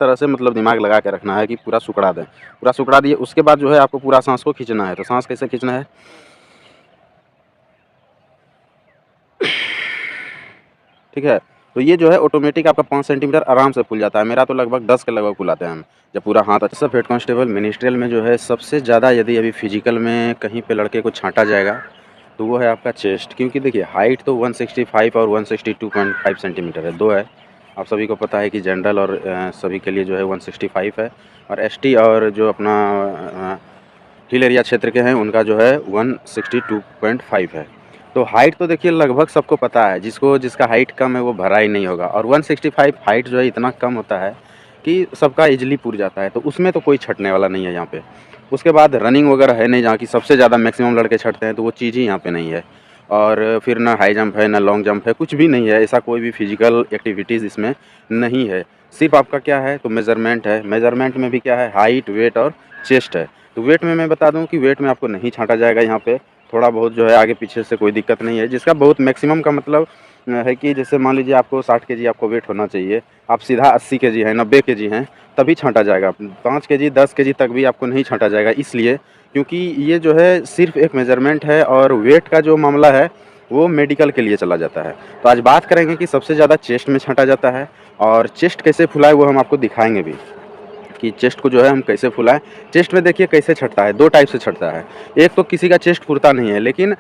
तरह से मतलब दिमाग लगा के रखना है कि पूरा सुकड़ा दें। पूरा सुकड़ा दिए उसके बाद जो है आपको पूरा सांस को खींचना है। तो सांस कैसे खींचना है, ठीक है। तो ये जो है ऑटोमेटिक आपका 5 सेंटीमीटर आराम से फूल जाता है। मेरा तो लगभग 10 के लगभग फुलाते हैं हम, जब पूरा हाथ अच्छा। हेड कांस्टेबल मिनिस्ट्रियल में जो है सबसे ज़्यादा यदि अभी फिजिकल में कहीं पे लड़के को छांटा जाएगा तो वो है आपका चेस्ट, क्योंकि देखिए हाइट तो 165 और 162.5 सेंटीमीटर है, 2 है। आप सभी को पता है कि जनरल और सभी के लिए जो है 165 है, और एसटी और जो अपना हिल एरिया क्षेत्र के हैं उनका जो है 162.5 है। तो हाइट तो देखिए लगभग सबको पता है, जिसका हाइट कम है वो भरा ही नहीं होगा, और 165 हाइट जो है इतना कम होता है कि सबका इजीली पूर जाता है। तो उसमें तो कोई छटने वाला नहीं है यहाँ पे। उसके बाद रनिंग वगैरह है नहीं, जहाँ की सबसे ज़्यादा मैक्सिमम लड़के छटते हैं, तो वो चीज़ ही यहाँ पे नहीं है। और फिर ना हाई जंप है ना लॉन्ग जंप है, कुछ भी नहीं है, ऐसा कोई भी फिजिकल एक्टिविटीज़ इसमें नहीं है। सिर्फ आपका क्या है तो मेज़रमेंट है। मेज़रमेंट में भी क्या है, हाइट, वेट और चेस्ट है। तो वेट में मैं बता दूं कि वेट में आपको नहीं छांटा जाएगा यहाँ पे। थोड़ा बहुत जो है आगे पीछे से कोई दिक्कत नहीं है, जिसका बहुत मैक्सिमम का मतलब है कि जैसे मान लीजिए आपको 60 केजी आपको वेट होना चाहिए, आप सीधा 80 केजी हैं, 90 केजी हैं, तभी छांटा जाएगा। 5 केजी 10 केजी तक भी आपको नहीं छांटा जाएगा, इसलिए क्योंकि ये जो है सिर्फ एक मेज़रमेंट है, और वेट का जो मामला है वो मेडिकल के लिए चला जाता है। तो आज बात करेंगे कि सबसे ज़्यादा चेस्ट में छांटा जाता है, और चेस्ट कैसे फुलाए वो हम आपको दिखाएंगे भी कि चेस्ट को जो है हम कैसे फुलाएं। चेस्ट में देखिए कैसे छटता है, 2 टाइप से छटता है। एक तो किसी का चेस्ट फुलता नहीं है, लेकिन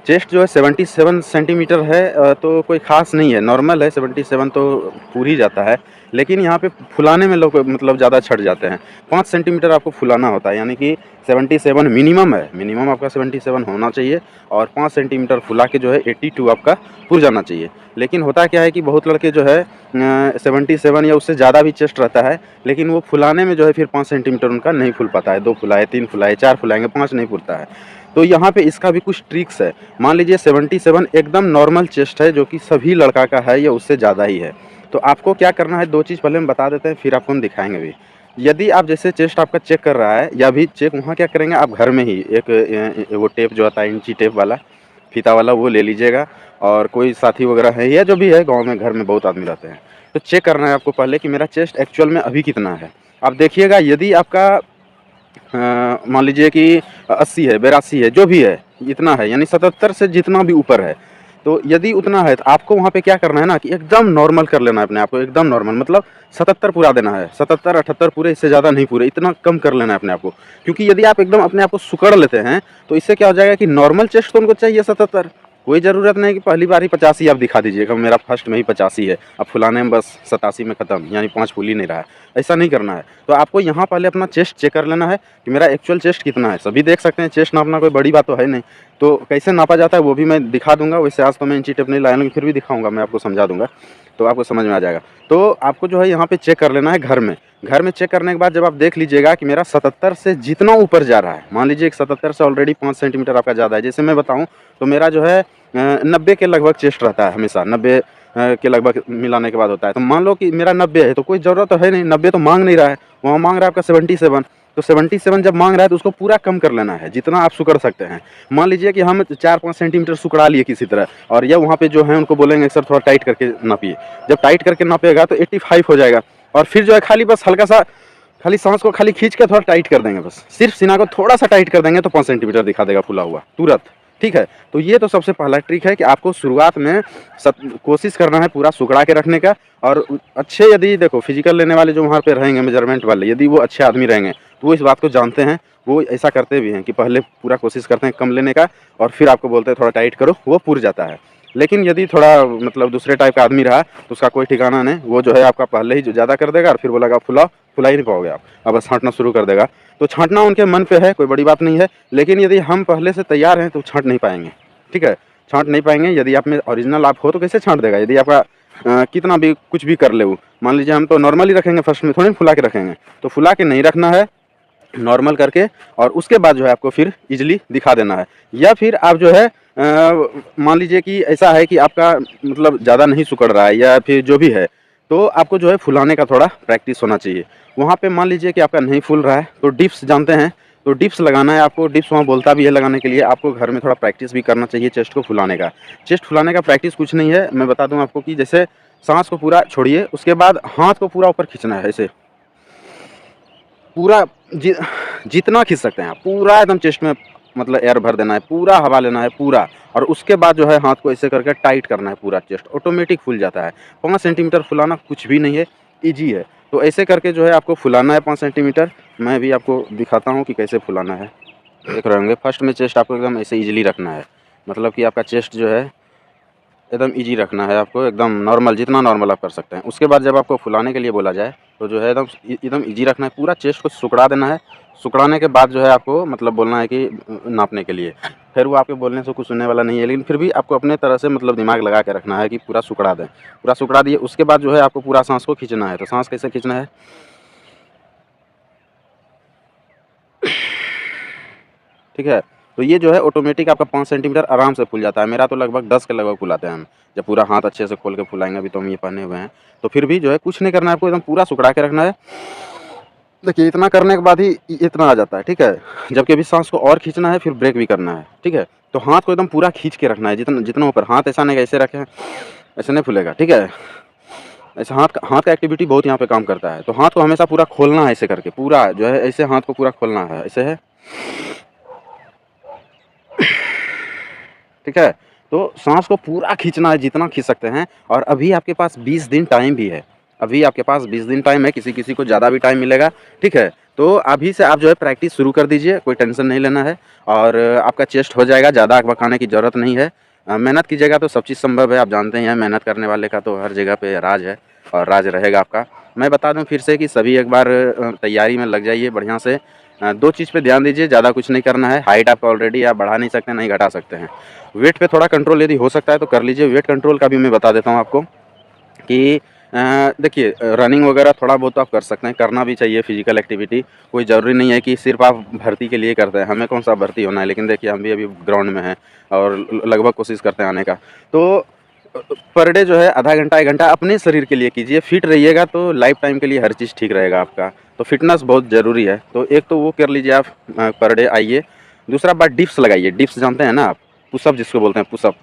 चेस्ट जो है 77 सेंटीमीटर है, तो कोई ख़ास नहीं है, नॉर्मल है, 77 तो पूरी जाता है। लेकिन यहाँ पे फुलाने में लोग मतलब ज़्यादा छट जाते हैं। 5 सेंटीमीटर आपको फुलाना होता है, यानी कि 77 मिनिमम है, मिनिमम आपका 77 होना चाहिए, और 5 सेंटीमीटर फुला के जो है 82 आपका पुर जाना चाहिए। लेकिन होता क्या है कि बहुत लड़के जो है 77 या उससे ज़्यादा भी चेस्ट रहता है, लेकिन वो फुलाने में जो है फिर 5 सेंटीमीटर उनका नहीं फूल पाता है। 2 फुलाए, 3 फुलाए, 4 फुलाएंगे, 5 नहीं फूलता है। तो यहाँ पे इसका भी कुछ ट्रिक्स है। मान लीजिए 77 एकदम नॉर्मल चेस्ट है, जो कि सभी लड़का का है या उससे ज़्यादा ही है। तो आपको क्या करना है, 2 चीज़ पहले हम बता देते हैं, फिर आपको हम दिखाएंगे भी। यदि आप जैसे चेस्ट आपका चेक कर रहा है, या भी चेक वहाँ क्या करेंगे आप घर में ही एक वो टेप जो आता है इंची टेप वाला, फीता वाला, वो ले लीजिएगा। और कोई साथी वगैरह है या जो भी है, गांव में घर में बहुत आदमी रहते हैं, तो चेक करना है आपको पहले कि मेरा चेस्ट एक्चुअल में अभी कितना है। आप देखिएगा, यदि आपका मान लीजिए कि 80 है, 82 है, जो भी है इतना है, यानी 77 से जितना भी ऊपर है, तो यदि उतना है तो आपको वहाँ पे क्या करना है ना कि एकदम नॉर्मल कर लेना है अपने आप को, एकदम नॉर्मल मतलब 77 पूरा देना है, 77 78 पूरे, इससे ज़्यादा नहीं पूरे, इतना कम कर लेना है अपने आप को। क्योंकि यदि आप एकदम अपने आप को सुकड़ लेते हैं तो इससे क्या हो जाएगा कि नॉर्मल चेस्ट तो उनको चाहिए 77, कोई ज़रूरत नहीं कि पहली बार ही 85 आप दिखा दीजिएगा, मेरा फर्स्ट में ही 85 है, अब फुलाने में बस 87 में ख़त्म, यानी 5 फूल ही नहीं रहा है। ऐसा नहीं करना है। तो आपको यहाँ पहले अपना चेस्ट चेक कर लेना है कि मेरा एक्चुअल चेस्ट कितना है। सभी देख सकते हैं, चेस्ट नापना कोई बड़ी बात तो है नहीं। तो कैसे नापा जाता है वो भी मैं दिखा दूंगा। वैसे आज तो मैं इंची टेप नहीं लाया, लेकिन फिर भी दिखाऊंगा, मैं आपको समझा दूंगा, तो आपको समझ में आ जाएगा। तो आपको जो है यहाँ पे चेक कर लेना है घर में। घर में चेक करने के बाद जब आप देख लीजिएगा कि मेरा 77 से जितना ऊपर जा रहा है, मान लीजिए 77 से ऑलरेडी 5 सेंटीमीटर आपका ज़्यादा है, जैसे मैं बताऊँ तो मेरा जो है 90 के लगभग चेस्ट रहता है हमेशा, 90 के लगभग मिलाने के बाद होता है। तो मान लो कि मेरा 90 है, तो कोई ज़रूरत तो है नहीं, 90 तो मांग नहीं रहा है, वहाँ मांग रहा है आपका 77। तो 77 जब मांग रहा है तो उसको पूरा कम कर लेना है, जितना आप सुकड़ सकते हैं। मान लीजिए कि हम 4-5 सेंटीमीटर सुकड़ा लिए किसी तरह, और यह वहाँ पे जो है उनको बोलेंगे सर थोड़ा टाइट करके नापिए। जब टाइट करके नापेगा तो 85 हो जाएगा, और फिर जो है खाली बस हल्का सा खाली सांस को खाली खींच के थोड़ा टाइट कर देंगे, बस सिर्फ सीना को थोड़ा सा टाइट कर देंगे तो 5 सेंटीमीटर दिखा देगा फुला हुआ तुरंत। ठीक है, तो ये तो सबसे पहला ट्रिक है कि आपको शुरुआत में कोशिश करना है पूरा सुकड़ा के रखने का। और अच्छे यदि देखो फिजिकल लेने वाले जो वहाँ पे रहेंगे मेजरमेंट वाले, यदि वो अच्छे आदमी रहेंगे तो वो इस बात को जानते हैं, वो ऐसा करते भी हैं कि पहले पूरा कोशिश करते हैं कम लेने का, और फिर आपको बोलते हैं थोड़ा टाइट करो, वो पुर जाता है। लेकिन यदि थोड़ा मतलब दूसरे टाइप का आदमी रहा तो उसका कोई ठिकाना नहीं, वो जो है आपका पहले ही जो ज़्यादा कर देगा, और फिर बोलेगा फुला ही नहीं पाओगे आप, अब बस छाँटना शुरू कर देगा। तो छाँटना उनके मन पे है, कोई बड़ी बात नहीं है, लेकिन यदि हम पहले से तैयार हैं तो छाँट नहीं पाएंगे। ठीक है, छाँट नहीं पाएंगे। यदि आप में ओरिजिनल आप हो तो कैसे छाँट देगा, यदि आपका कितना भी कुछ भी कर ले वो। मान लीजिए हम तो नॉर्मली रखेंगे, फर्स्ट में थोड़ी फुला के रखेंगे, तो फुला के नहीं रखना है, नॉर्मल करके, और उसके बाद जो है आपको फिर इजीली दिखा देना है। या फिर आप जो है मान लीजिए कि ऐसा है कि आपका मतलब ज़्यादा नहीं सुकड़ रहा है या फिर जो भी है, तो आपको जो है फुलाने का थोड़ा प्रैक्टिस होना चाहिए। वहाँ पे मान लीजिए कि आपका नहीं फूल रहा है तो डिप्स जानते हैं, तो डिप्स लगाना है आपको। डिप्स वहाँ बोलता भी है लगाने के लिए, आपको घर में थोड़ा प्रैक्टिस भी करना चाहिए चेस्ट को फुलाने का। चेस्ट फुलाने का प्रैक्टिस कुछ नहीं है, मैं बता दूँ आपको कि जैसे सांस को पूरा छोड़िए, उसके बाद हाथ को पूरा ऊपर खींचना है ऐसे, पूरा जितना खींच सकते हैं आप, पूरा एकदम चेस्ट में मतलब एयर भर देना है, पूरा हवा लेना है पूरा, और उसके बाद जो है हाथ को ऐसे करके टाइट करना है पूरा, चेस्ट ऑटोमेटिक फुल जाता है। 5 सेंटीमीटर फुलाना कुछ भी नहीं है, ईजी है। तो ऐसे करके जो है आपको फुलाना है 5 सेंटीमीटर। मैं भी आपको दिखाता हूँ कि कैसे फुलाना है। देख रहे होंगे, फर्स्ट में चेस्ट आपको एकदम ऐसे ईजिली रखना है, मतलब कि आपका चेस्ट जो है एकदम ईजी रखना है आपको, एकदम नॉर्मल, जितना नॉर्मल आप कर सकते हैं। उसके बाद जब आपको फुलाने के लिए बोला जाए तो जो है एकदम ईजी रखना है, पूरा चेस्ट को सिकुड़ा देना है। सिकुड़ाने के बाद जो है आपको मतलब बोलना है कि नापने के लिए, फिर वो आपके बोलने से कुछ सुनने वाला नहीं है, लेकिन फिर भी आपको अपने तरह से मतलब दिमाग लगा के रखना है कि पूरा सिकुड़ा दें। पूरा सिकुड़ा दिए, उसके बाद जो है आपको पूरा सांस को खींचना है। तो सांस कैसे खींचना है, ठीक है। तो ये जो है ऑटोमेटिक आपका 5 सेंटीमीटर आराम से फूल जाता है। मेरा तो लगभग 10 के लगभग फुलाते हैं हम, जब पूरा हाथ अच्छे से खोल के फुलाएंगे। अभी तो हम ये पहने हुए हैं, तो फिर भी जो है कुछ नहीं करना है आपको, एकदम पूरा सिकुड़ा के रखना है। देखिए इतना करने के बाद ही इतना आ जाता है, ठीक है। जबकि अभी सांस को और खींचना है, फिर ब्रेक भी करना है, ठीक है। तो हाथ को एकदम पूरा खींच के रखना है, जितना जितना ऊपर। हाथ ऐसा नहीं ऐसे रखें, ऐसे नहीं फूलेगा, ठीक है। ऐसे हाथ का एक्टिविटी बहुत यहाँ पे काम करता है। तो हाथ को हमेशा पूरा खोलना है, ऐसे करके पूरा जो है ऐसे हाथ को पूरा खोलना है, ऐसे है, ठीक है। तो सांस को पूरा खींचना है, जितना खींच सकते हैं। और अभी आपके पास 20 दिन टाइम भी है, अभी आपके पास 20 दिन टाइम है, किसी किसी को ज़्यादा भी टाइम मिलेगा, ठीक है। तो अभी से आप जो है प्रैक्टिस शुरू कर दीजिए, कोई टेंशन नहीं लेना है, और आपका चेस्ट हो जाएगा, ज़्यादा बकाने की ज़रूरत नहीं है। मेहनत कीजिएगा तो सब चीज़ संभव है, आप जानते हैं मेहनत करने वाले का तो हर जगह पे राज है, और राज रहेगा आपका। मैं बता दूं फिर से कि सभी एक बार तैयारी में लग जाइए बढ़िया से। 2 चीज़ पे ध्यान दीजिए, ज़्यादा कुछ नहीं करना है। हाइट आपका ऑलरेडी आप बढ़ा नहीं सकते, नहीं घटा सकते हैं। वेट पे थोड़ा कंट्रोल यदि हो सकता है तो कर लीजिए। वेट कंट्रोल का भी मैं बता देता हूँ आपको कि देखिए रनिंग वगैरह थोड़ा बहुत तो आप कर सकते हैं, करना भी चाहिए फिजिकल एक्टिविटी। कोई ज़रूरी नहीं है कि सिर्फ आप भर्ती के लिए करते हैं, हमें कौन सा भर्ती होना है। लेकिन देखिए हम भी अभी ग्राउंड में हैं और लगभग कोशिश करते हैं आने का। तो पर डे जो है आधा घंटा 1 घंटा अपने शरीर के लिए कीजिए। फिट रहिएगा तो लाइफ टाइम के लिए हर चीज़ ठीक रहेगा आपका। तो फिटनेस बहुत ज़रूरी है, तो एक तो वो कर लीजिए आप, पर डे आइए। दूसरा बात, डिप्स लगाइए। डिप्स जानते हैं ना आप, पुशअप जिसको बोलते हैं, पुशअप।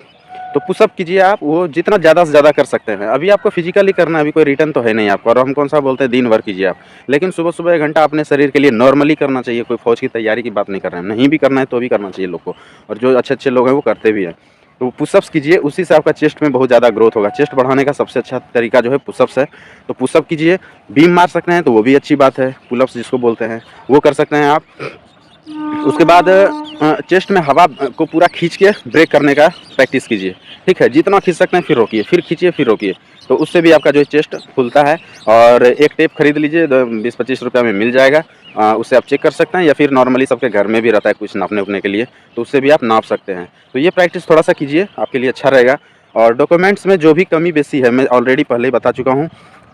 तो पुशअप कीजिए आप, वो जितना ज़्यादा से ज़्यादा कर सकते हैं। अभी आपको फिजिकली करना है, अभी कोई रिटर्न तो है नहीं आपका, और हम कौन सा बोलते हैं दिन भर कीजिए आप। लेकिन सुबह सुबह 1 घंटा अपने शरीर के लिए नॉर्मली करना चाहिए। कोई फौज की तैयारी की बात नहीं कर रहे हैं, नहीं भी करना है तो भी करना चाहिए लोग को, और जो अच्छे अच्छे लोग हैं वो करते भी हैं। तो पुशअप्स कीजिए, उसी से आपका चेस्ट में बहुत ज़्यादा ग्रोथ होगा। चेस्ट बढ़ाने का सबसे अच्छा तरीका जो है पुशअप्स है। तो पुशअप कीजिए। बीम मार सकते हैं तो वो भी अच्छी बात है, पुलअप्स जिसको बोलते हैं वो कर सकते हैं आप। उसके बाद चेस्ट में हवा को पूरा खींच के ब्रेक करने का प्रैक्टिस कीजिए, ठीक है। जितना खींच सकते हैं फिर रोकिए, फिर खींचिए, फिर रोकिए। तो उससे भी आपका जो है चेस्ट खुलता है। और एक टेप खरीद लीजिए, 20-25 रुपये में मिल जाएगा। उससे आप चेक कर सकते हैं, या फिर नॉर्मली सबके घर में भी रहता है कुछ नापने उपने के लिए, तो उससे भी आप नाप सकते हैं। तो ये प्रैक्टिस थोड़ा सा कीजिए, आपके लिए अच्छा रहेगा। और डॉक्यूमेंट्स में जो भी कमी बेसी है मैं ऑलरेडी पहले ही बता चुका हूँ।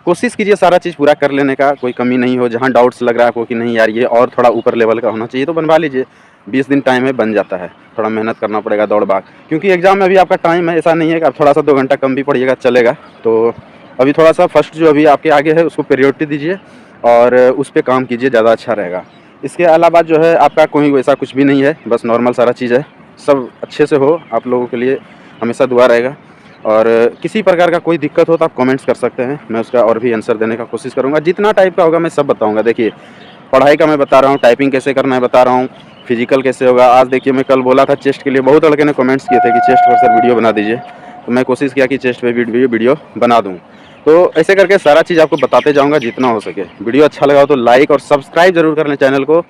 कोशिश कीजिए सारा चीज़ पूरा कर लेने का, कोई कमी नहीं हो। जहाँ डाउट्स लग रहा है आपको कि नहीं यार ये और थोड़ा ऊपर लेवल का होना चाहिए, तो बनवा लीजिए। 20 दिन टाइम है, बन जाता है। थोड़ा मेहनत करना पड़ेगा, दौड़ भाग, क्योंकि एग्ज़ाम में अभी आपका टाइम है। ऐसा नहीं है कि आप थोड़ा सा 2 घंटा कम भी पढ़िएगा चलेगा। तो अभी थोड़ा सा फर्स्ट जो अभी आपके आगे है उसको प्रायोरिटी दीजिए, और उस पर काम कीजिए, ज़्यादा अच्छा रहेगा। इसके अलावा जो है आपका कोई वैसा कुछ भी नहीं है, बस नॉर्मल सारा चीज़ है। सब अच्छे से हो, आप लोगों के लिए हमेशा दुआ रहेगा। और किसी प्रकार का कोई दिक्कत हो तो आप कमेंट्स कर सकते हैं, मैं उसका और भी आंसर देने का कोशिश करूँगा। जितना टाइप का होगा मैं सब बताऊँगा। देखिए पढ़ाई का मैं बता रहा हूँ, टाइपिंग कैसे करना है बता रहा हूँ, फिजिकल कैसे होगा। आज देखिए मैं कल बोला था चेस्ट के लिए, बहुत लड़के ने कमेंट्स किए थे कि चेस्ट पर सर वीडियो बना दीजिए, तो मैं कोशिश किया कि चेस्ट पे वीडियो बना दूँ। तो ऐसे करके सारा चीज़ आपको बताते जाऊँगा जितना हो सके। वीडियो अच्छा लगा हो तो लाइक और सब्सक्राइब जरूर कर लें चैनल को।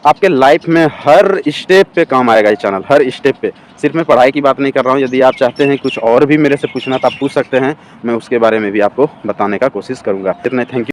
आपके लाइफ में हर स्टेप पे काम आएगा ये चैनल, हर स्टेप पे। सिर्फ मैं पढ़ाई की बात नहीं कर रहा हूँ। यदि आप चाहते हैं कुछ और भी मेरे से पूछना तो आप पूछ सकते हैं, मैं उसके बारे में भी आपको बताने का कोशिश करूँगा। इतना, थैंक यू।